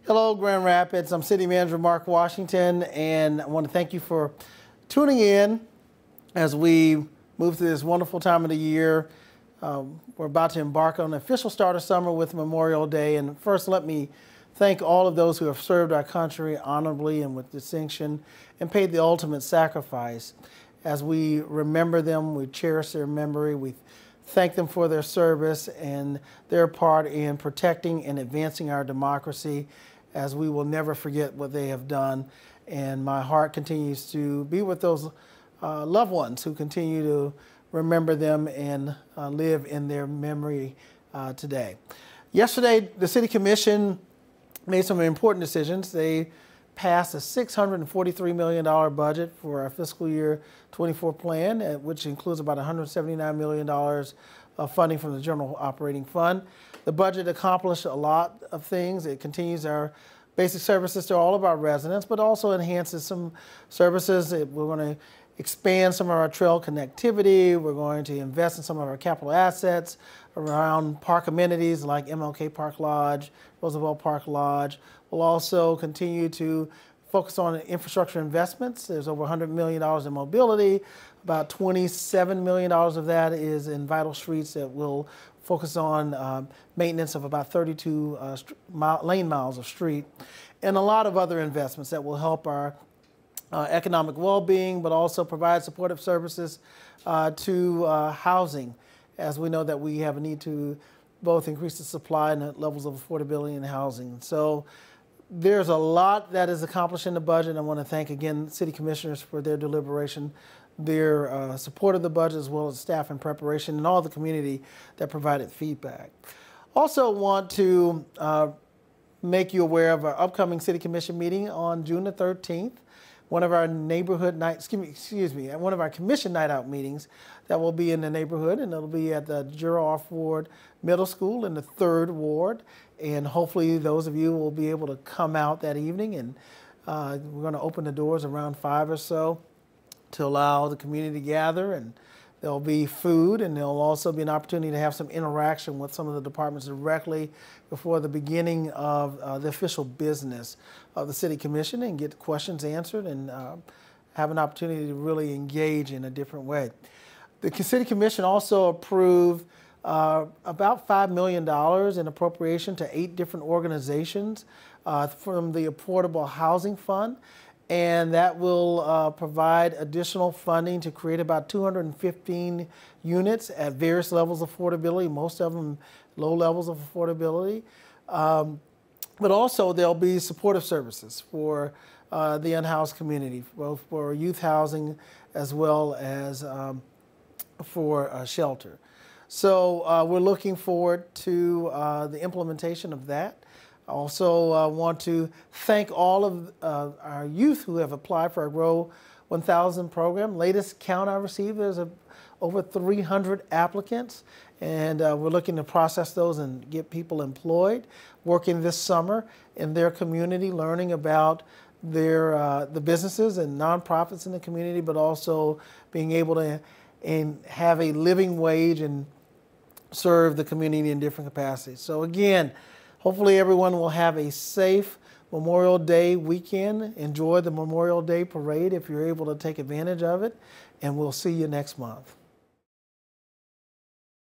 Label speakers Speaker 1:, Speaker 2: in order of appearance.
Speaker 1: Hello, Grand Rapids. I'm City Manager Mark Washington, and I want to thank you for tuning in as we move through this wonderful time of the year. We're about to embark on the official start of summer with Memorial Day. And first, let me thank all of those who have served our country honorably and with distinction and paid the ultimate sacrifice. As we remember them, we cherish their memory, we thank them for their service and their part in protecting and advancing our democracy, as we will never forget what they have done. And my heart continues to be with those loved ones who continue to remember them and live in their memory today. Yesterday, the City Commission made some important decisions. They passed a $643 million budget for our fiscal year 24 plan, which includes about $179 million of funding from the General Operating Fund. The budget accomplished a lot of things. It continues our basic services to all of our residents, but also enhances some services. We're going to expand some of our trail connectivity. We're going to invest in some of our capital assets around park amenities like MLK Park Lodge, Roosevelt Park Lodge. We'll also continue to focus on infrastructure investments. There's over $100 million in mobility. About $27 million of that is in vital streets that will focus on maintenance of about 32 lane miles of street, and a lot of other investments that will help our economic well-being, but also provide supportive services to housing, as we know that we have a need to both increase the supply and the levels of affordability in housing. So there's a lot that is accomplished in the budget. I want to thank again City Commissioners for their deliberation, their support of the budget, as well as staff in preparation and all the community that provided feedback. Also want to make you aware of our upcoming City Commission meeting on June the 13th. One of our neighborhood night, one of our commission night out meetings that will be in the neighborhood, and it'll be at the GRow Ward Middle School in the 3rd Ward. And hopefully those of you will be able to come out that evening, and we're going to open the doors around 5 or so to allow the community to gather, and there'll be food, and there'll also be an opportunity to have some interaction with some of the departments directly before the beginning of the official business of the City Commission, and get questions answered and have an opportunity to really engage in a different way. The City Commission also approved about $5 million in appropriation to 8 different organizations from the Affordable Housing Fund. And that will provide additional funding to create about 215 units at various levels of affordability, most of them low levels of affordability. But also there'll be supportive services for the unhoused community, both for youth housing as well as for shelter. So we're looking forward to the implementation of that. I also want to thank all of our youth who have applied for our GRow1000 program. Latest count I received, there's over 300 applicants, and we're looking to process those and get people employed, working this summer in their community, learning about the businesses and nonprofits in the community, but also being able to have a living wage and serve the community in different capacities. So again, hopefully everyone will have a safe Memorial Day weekend. Enjoy the Memorial Day parade if you're able to take advantage of it, and we'll see you next month.